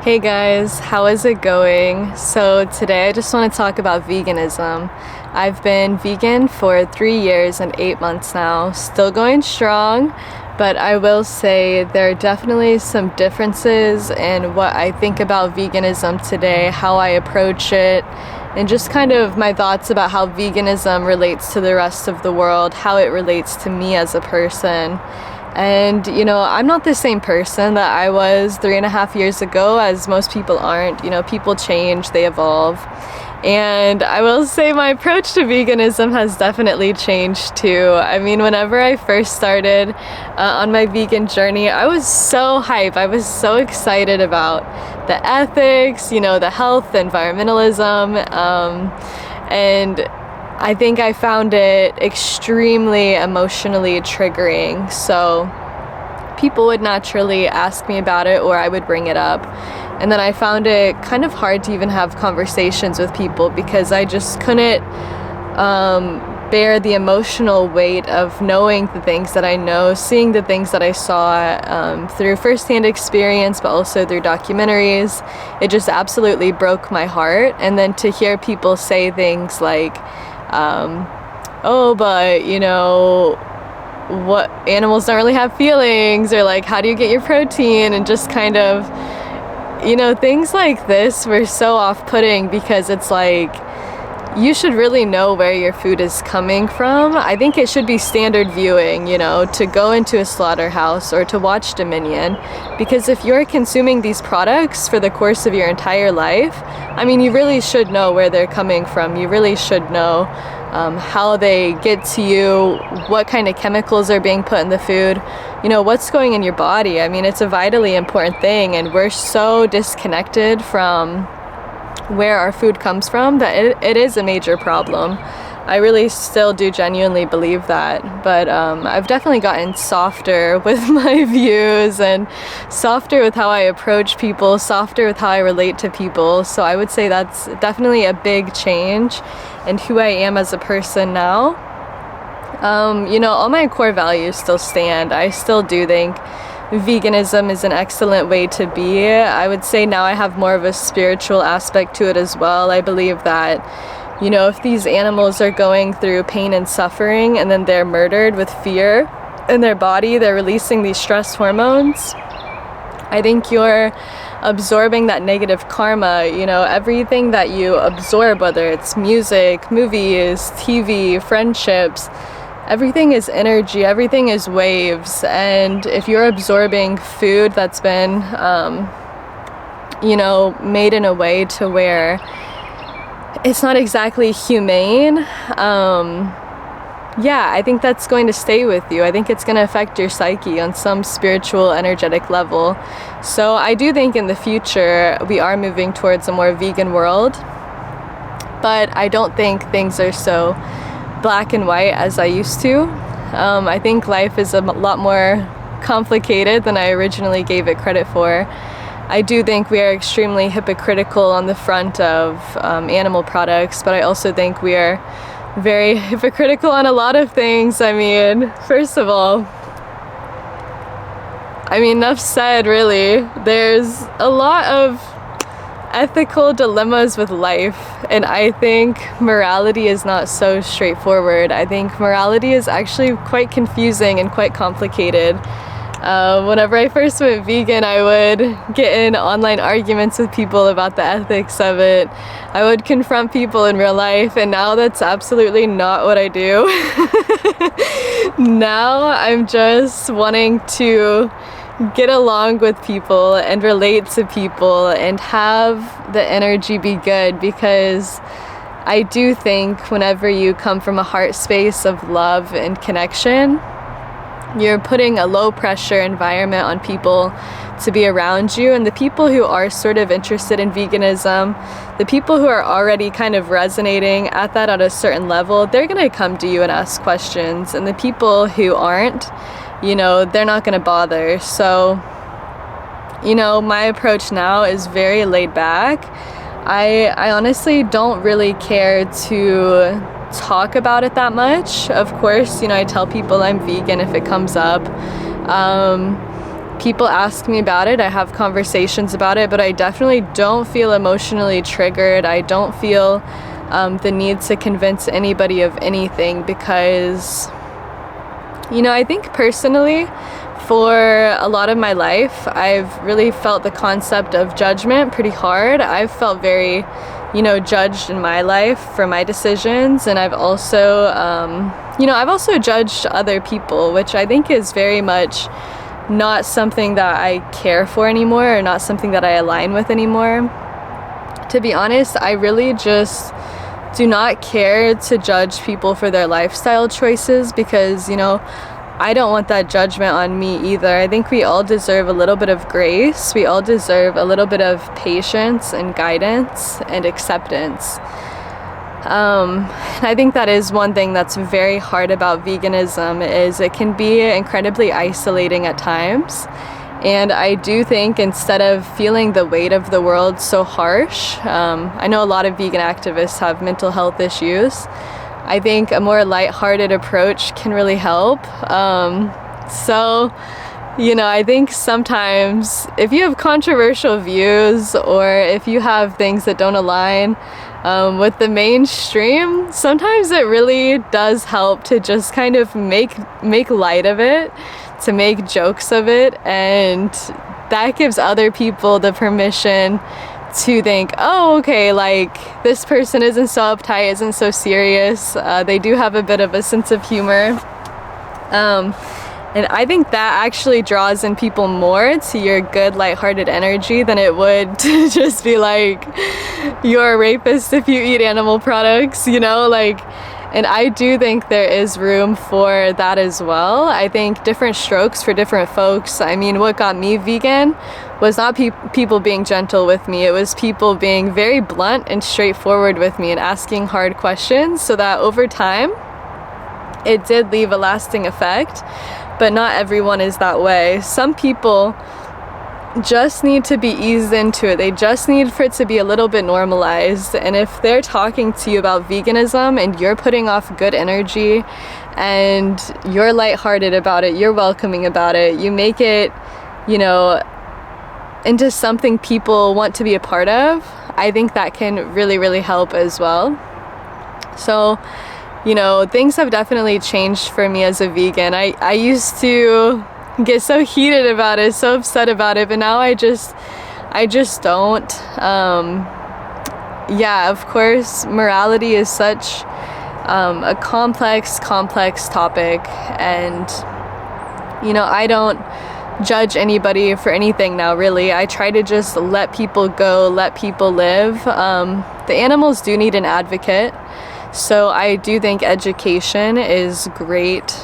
Hey guys, how is it going? So today I just want to talk about veganism. I've been vegan for 3 years and 8 months now, still going strong, but I will say there are definitely some differences in what I think about veganism today, how I approach it, and just kind of my thoughts about how veganism relates to the rest of the world, how it relates to me as a person. And, I'm not the same person that I was 3.5 years ago, as most people aren't. People change, they evolve. And I will say my approach to veganism has definitely changed too. I mean, whenever I first started on my vegan journey, I was so hyped. I was so excited about the ethics, the health, the environmentalism, and I think I found it extremely emotionally triggering. So people would naturally ask me about it, or I would bring it up. And then I found it kind of hard to even have conversations with people because I just couldn't bear the emotional weight of knowing the things that I know, seeing the things that I saw through firsthand experience, but also through documentaries. It just absolutely broke my heart. And then to hear people say things like, but what, animals don't really have feelings, or like, how do you get your protein, and just kind of, things like this were so off-putting because it's like, you should really know where your food is coming from. I think it should be standard viewing, to go into a slaughterhouse or to watch Dominion, because if you're consuming these products for the course of your entire life, I mean, you really should know where they're coming from. You really should know how they get to you, what kind of chemicals are being put in the food, what's going in your body. I mean, it's a vitally important thing, and we're so disconnected from where our food comes from that it is a major problem. I really still do genuinely believe that, but I've definitely gotten softer with my views and softer with how I approach people, softer with how I relate to people. So I would say that's definitely a big change in who I am as a person now. All my core values still stand. I still do think veganism is an excellent way to be. I would say now I have more of a spiritual aspect to it as well. I believe that, if these animals are going through pain and suffering and then they're murdered with fear in their body, they're releasing these stress hormones. I think you're absorbing that negative karma, everything that you absorb, whether it's music, movies, TV, friendships, everything is energy, everything is waves. And if you're absorbing food that's been, made in a way to where it's not exactly humane, I think that's going to stay with you. I think it's going to affect your psyche on some spiritual, energetic level. So I do think in the future we are moving towards a more vegan world, but I don't think things are so black and white as I used to. I think life is a lot more complicated than I originally gave it credit for. I do think we are extremely hypocritical on the front of animal products, but I also think we are very hypocritical on a lot of things. I mean, first of all, enough said, really. There's a lot of ethical dilemmas with life, and I think morality is not so straightforward. I think morality is actually quite confusing and quite complicated. Whenever I first went vegan, I would get in online arguments with people about the ethics of it. I would confront people in real life, and now that's absolutely not what I do. Now I'm just wanting to get along with people and relate to people and have the energy be good, because I do think whenever you come from a heart space of love and connection, you're putting a low pressure environment on people to be around you. And the people who are sort of interested in veganism, the people who are already kind of resonating at that at a certain level, they're going to come to you and ask questions. And the people who aren't, they're not going to bother. So, my approach now is very laid back. I honestly don't really care to talk about it that much. Of course, I tell people I'm vegan if it comes up. people ask me about it, I have conversations about it, but I definitely don't feel emotionally triggered. I don't feel the need to convince anybody of anything because, I think personally, for a lot of my life, I've really felt the concept of judgment pretty hard. I've felt very, judged in my life for my decisions, and I've also, I've also judged other people, which I think is very much not something that I care for anymore, or not something that I align with anymore. To be honest, I really just do not care to judge people for their lifestyle choices because, I don't want that judgment on me either. I think we all deserve a little bit of grace. We all deserve a little bit of patience and guidance and acceptance. I think that is one thing that's very hard about veganism, is it can be incredibly isolating at times. And I do think instead of feeling the weight of the world so harsh, I know a lot of vegan activists have mental health issues. I think a more lighthearted approach can really help. I think sometimes if you have controversial views or if you have things that don't align with the mainstream, sometimes it really does help to just kind of make light of it, to make jokes of it, and that gives other people the permission to think, oh, okay, like this person isn't so uptight, isn't so serious. They do have a bit of a sense of humor. And I think that actually draws in people more to your good, lighthearted energy than it would to just be like, you're a rapist if you eat animal products, and I do think there is room for that as well. I think different strokes for different folks. I mean, what got me vegan was not people being gentle with me. It was people being very blunt and straightforward with me and asking hard questions, so that over time, it did leave a lasting effect. But not everyone is that way. Some people just need to be eased into it. They just need for it to be a little bit normalized. And if they're talking to you about veganism and you're putting off good energy and you're lighthearted about it, you're welcoming about it, you make it, into something people want to be a part of, I think that can really, really help as well. So, things have definitely changed for me as a vegan. I used to get so heated about it, so upset about it, but now I just don't. Of course, morality is such a complex topic, and I don't judge anybody for anything now, really. I try to just let people go, let people live. The animals do need an advocate, so I do think education is great.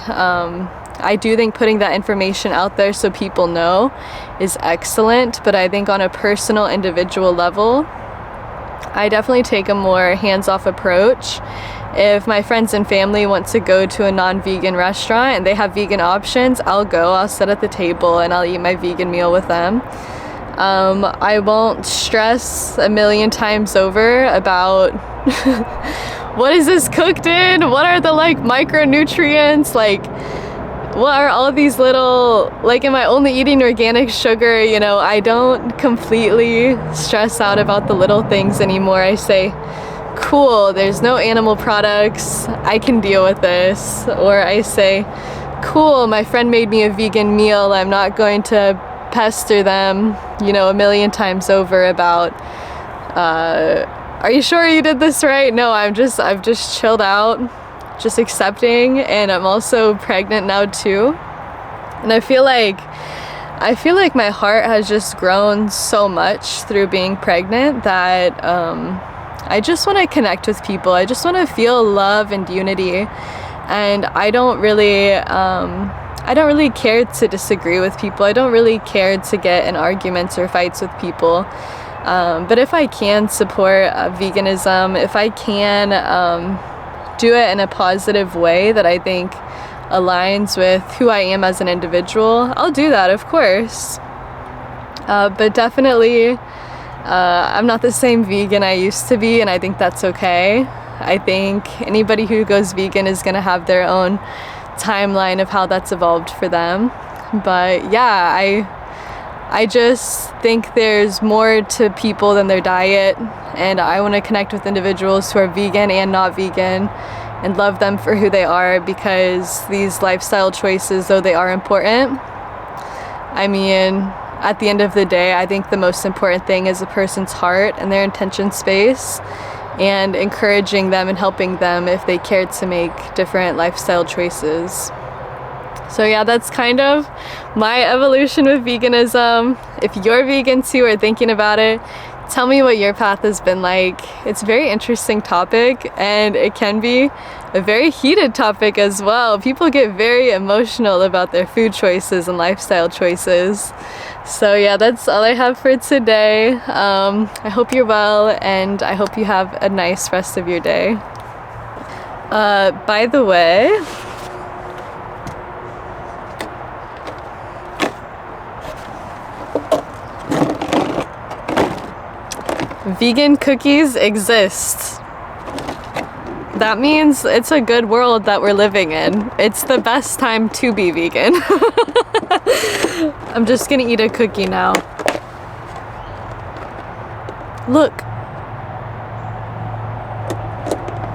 I do think putting that information out there so people know is excellent, but I think on a personal, individual level, I definitely take a more hands-off approach. If my friends and family want to go to a non-vegan restaurant and they have vegan options, I'll go, I'll sit at the table and I'll eat my vegan meal with them. I won't stress a million times over about what is this cooked in? What are the micronutrients? What are all these little, am I only eating organic sugar? I don't completely stress out about the little things anymore. I say, cool, there's no animal products, I can deal with this. Or I say, cool, my friend made me a vegan meal, I'm not going to pester them, a million times over about, are you sure you did this right? No, I've just chilled out, just accepting, and I'm also pregnant now too. And I feel like my heart has just grown so much through being pregnant that I just want to connect with people. I just want to feel love and unity, and I don't really care to disagree with people. I don't really care to get in arguments or fights with people. But if I can support veganism, if I can do it in a positive way that I think aligns with who I am as an individual, I'll do that, of course. But definitely, I'm not the same vegan I used to be, and I think that's okay. I think anybody who goes vegan is gonna have their own timeline of how that's evolved for them. But yeah, I just think there's more to people than their diet, and I want to connect with individuals who are vegan and not vegan and love them for who they are, because these lifestyle choices, though they are important, I mean, at the end of the day, I think the most important thing is a person's heart and their intention space, and encouraging them and helping them if they care to make different lifestyle choices. So yeah, that's kind of my evolution with veganism. If you're vegan too or thinking about it, tell me what your path has been like. It's a very interesting topic, and it can be a very heated topic as well. People get very emotional about their food choices and lifestyle choices. So yeah, that's all I have for today. I hope you're well, and I hope you have a nice rest of your day. By the way, vegan cookies exist. That means it's a good world that we're living in. It's the best time to be vegan. I'm just gonna eat a cookie now. Look.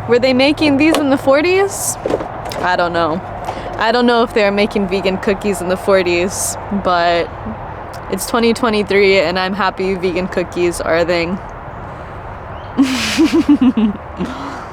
Were they making these in the 40s? I don't know. I don't know if they were making vegan cookies in the 40s, but it's 2023 and I'm happy vegan cookies are a thing.